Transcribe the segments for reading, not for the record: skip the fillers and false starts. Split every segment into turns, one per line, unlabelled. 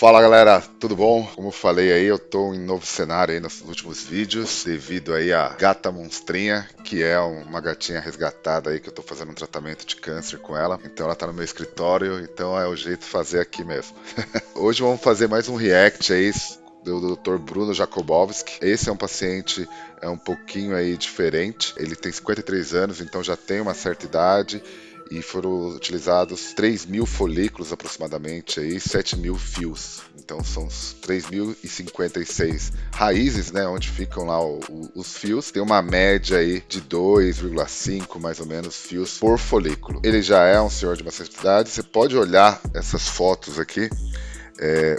Fala galera, tudo bom? Como eu falei aí, eu tô em novo cenário aí nos últimos vídeos, devido aí à gata monstrinha, que é uma gatinha resgatada aí que eu tô fazendo um tratamento de câncer com ela. Então ela tá no meu escritório, então é o jeito de fazer aqui mesmo. Hoje vamos fazer mais um react aí do Dr. Bruno Jakubowski. Esse é um paciente um pouquinho aí diferente. Ele tem 53 anos, então já tem uma certa idade. E foram utilizados 3.000 folículos aproximadamente, aí, 7.000 fios. Então são 3.056 raízes, né, onde ficam lá os fios. Tem uma média aí de 2,5 mais ou menos fios por folículo. Ele já é um senhor de uma certa idade. Você pode olhar essas fotos aqui.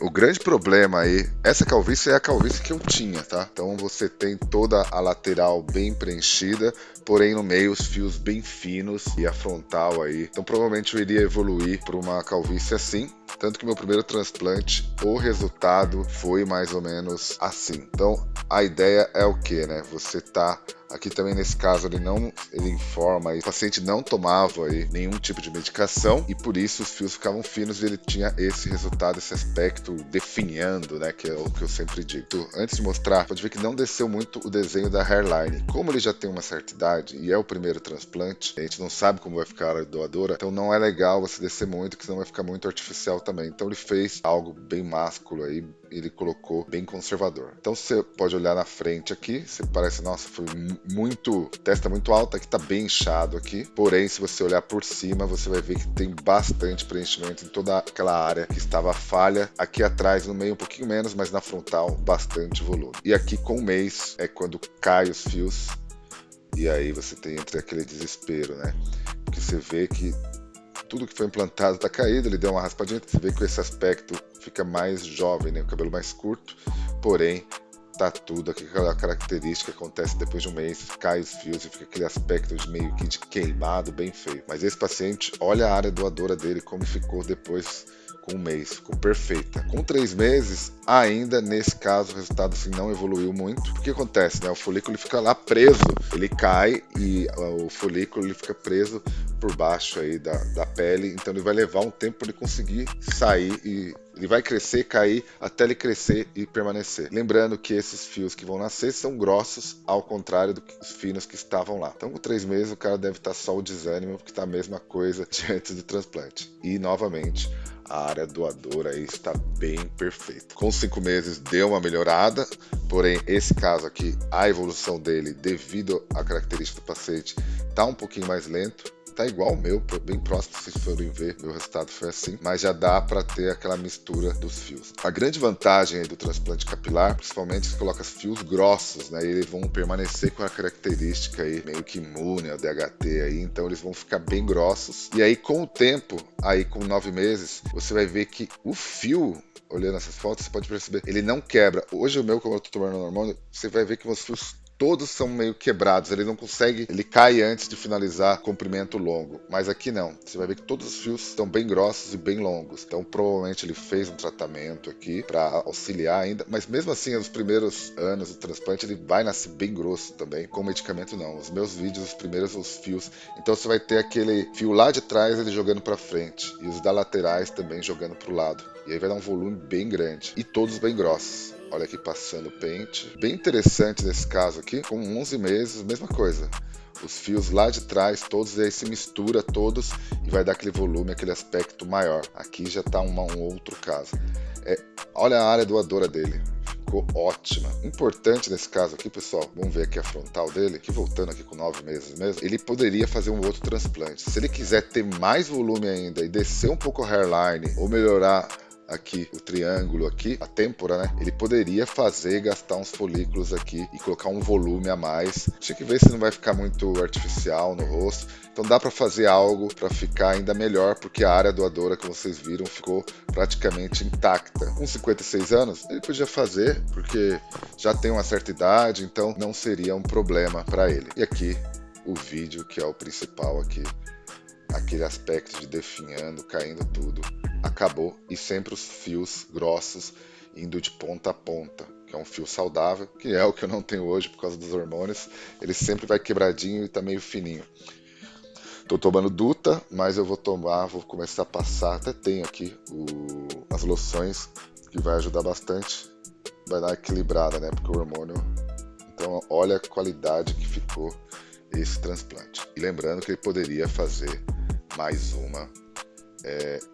O grande problema aí, essa calvície é a calvície que eu tinha, tá? Então você tem toda a lateral bem preenchida, porém no meio os fios bem finos e a frontal aí. Então provavelmente eu iria evoluir para uma calvície assim. Tanto que meu primeiro transplante, o resultado foi mais ou menos assim. Então a ideia é o que, né? Você tá aqui também nesse caso ele informa aí, o paciente não tomava aí nenhum tipo de medicação e por isso os fios ficavam finos e ele tinha esse resultado, esse aspecto definhando, né, que é o que eu sempre digo. Então, antes de mostrar, pode ver que não desceu muito o desenho da hairline. Como ele já tem uma certa idade e é o primeiro transplante, a gente não sabe como vai ficar a doadora, então não é legal você descer muito, porque senão vai ficar muito artificial também. Então ele fez algo bem másculo aí, ele colocou bem conservador. Então você pode olhar na frente aqui, você parece, nossa, foi testa muito alta, aqui tá bem inchado aqui, porém se você olhar por cima, você vai ver que tem bastante preenchimento em toda aquela área que estava falha, aqui atrás no meio um pouquinho menos, mas na frontal bastante volume. E aqui com o mês é quando cai os fios, e aí você tem entre aquele desespero, né, porque você vê que tudo que foi implantado está caído, ele deu uma raspadinha, você vê que esse aspecto fica mais jovem, né, o cabelo mais curto, porém tá tudo, aquela característica que acontece depois de um mês, cai os fios e fica aquele aspecto de meio que de queimado, bem feio. Mas esse paciente, olha a área doadora dele, como ficou depois com um mês, ficou perfeita. Com 3 meses, ainda nesse caso, o resultado assim não evoluiu muito. O que acontece, né? O folículo ele fica lá preso, ele cai e o folículo ele fica preso por baixo aí da pele, então ele vai levar um tempo para ele conseguir sair e ele vai crescer, cair, até ele crescer e permanecer. Lembrando que esses fios que vão nascer são grossos, ao contrário dos finos que estavam lá. Então, com 3 meses, o cara deve estar só o desânimo, porque está a mesma coisa de antes do transplante. E, novamente, a área doadora aí está bem perfeita. Com 5 meses deu uma melhorada, porém esse caso aqui, a evolução dele, devido à característica do paciente, está um pouquinho mais lento. Tá igual o meu, bem próximo, se vocês forem ver, meu resultado foi assim, mas já dá para ter aquela mistura dos fios. A grande vantagem aí do transplante capilar, principalmente se coloca fios grossos, né, e eles vão permanecer com a característica aí meio que imune ao DHT aí, então eles vão ficar bem grossos. E aí com o tempo, aí com 9 meses, você vai ver que o fio, olhando essas fotos, você pode perceber, ele não quebra. Hoje o meu, como eu tô tomando hormônio, você vai ver que os fios todos são meio quebrados, ele não consegue, ele cai antes de finalizar comprimento longo, mas aqui não, você vai ver que todos os fios estão bem grossos e bem longos, então provavelmente ele fez um tratamento aqui para auxiliar ainda, mas mesmo assim, nos primeiros anos do transplante ele vai nascer bem grosso também, com medicamento não, os meus vídeos, os primeiros, os fios, então você vai ter aquele fio lá de trás ele jogando para frente, e os da laterais também jogando para o lado, e aí vai dar um volume bem grande, e todos bem grossos. Olha aqui passando o pente. Bem interessante nesse caso aqui, com 11 meses, mesma coisa. Os fios lá de trás, todos aí se mistura todos e vai dar aquele volume, aquele aspecto maior. Aqui já está um outro caso. Olha a área doadora dele. Ficou ótima. Importante nesse caso aqui, pessoal, vamos ver aqui a frontal dele, aqui voltando aqui com 9 meses mesmo, ele poderia fazer um outro transplante. Se ele quiser ter mais volume ainda e descer um pouco a hairline ou melhorar aqui o triângulo aqui, a têmpora, né? Ele poderia fazer, gastar uns folículos aqui e colocar um volume a mais. Tinha que ver se não vai ficar muito artificial no rosto. Então dá para fazer algo para ficar ainda melhor, porque a área doadora, como vocês viram, ficou praticamente intacta. Com 56 anos, ele podia fazer, porque já tem uma certa idade, então não seria um problema para ele. E aqui o vídeo, que é o principal aqui, aquele aspecto de definhando, caindo tudo, acabou, e sempre os fios grossos indo de ponta a ponta, que é um fio saudável, que é o que eu não tenho hoje por causa dos hormônios, ele sempre vai quebradinho e tá meio fininho. Tô tomando Duta, mas eu vou começar a passar, até tenho aqui as loções que vai ajudar bastante, vai dar uma equilibrada, né? Porque o hormônio... Então, olha a qualidade que ficou esse transplante. E lembrando que ele poderia fazer mais uma.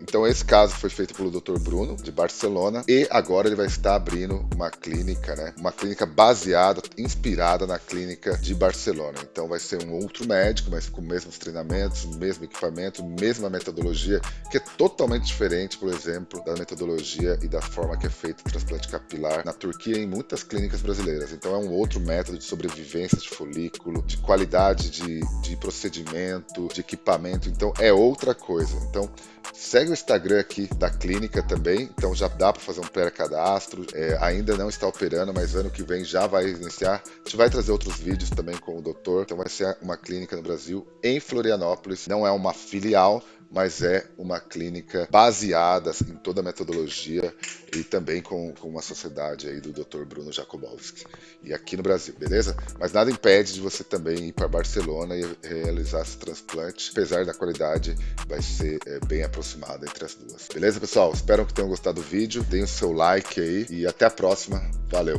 Então esse caso foi feito pelo Dr. Bruno, de Barcelona, e agora ele vai estar abrindo uma clínica, né? Uma clínica baseada, inspirada na clínica de Barcelona. Então vai ser um outro médico, mas com os mesmos treinamentos, o mesmo equipamento, mesma metodologia, que é totalmente diferente, por exemplo, da metodologia e da forma que é feito o transplante capilar na Turquia e em muitas clínicas brasileiras. Então é um outro método de sobrevivência de folículo, de qualidade de procedimento, de equipamento, então é outra coisa. Então segue o Instagram aqui da clínica também, então já dá para fazer um pré-cadastro, ainda não está operando, mas ano que vem já vai iniciar. A gente vai trazer outros vídeos também com o doutor, então vai ser uma clínica no Brasil, em Florianópolis, não é uma filial, mas é uma clínica baseada em toda a metodologia e também com uma sociedade aí do Dr. Bruno Jakubowski. E aqui no Brasil, beleza? Mas nada impede de você também ir para Barcelona e realizar esse transplante, apesar da qualidade, vai ser bem aproximada entre as duas. Beleza, pessoal? Espero que tenham gostado do vídeo, deem o seu like aí e até a próxima. Valeu!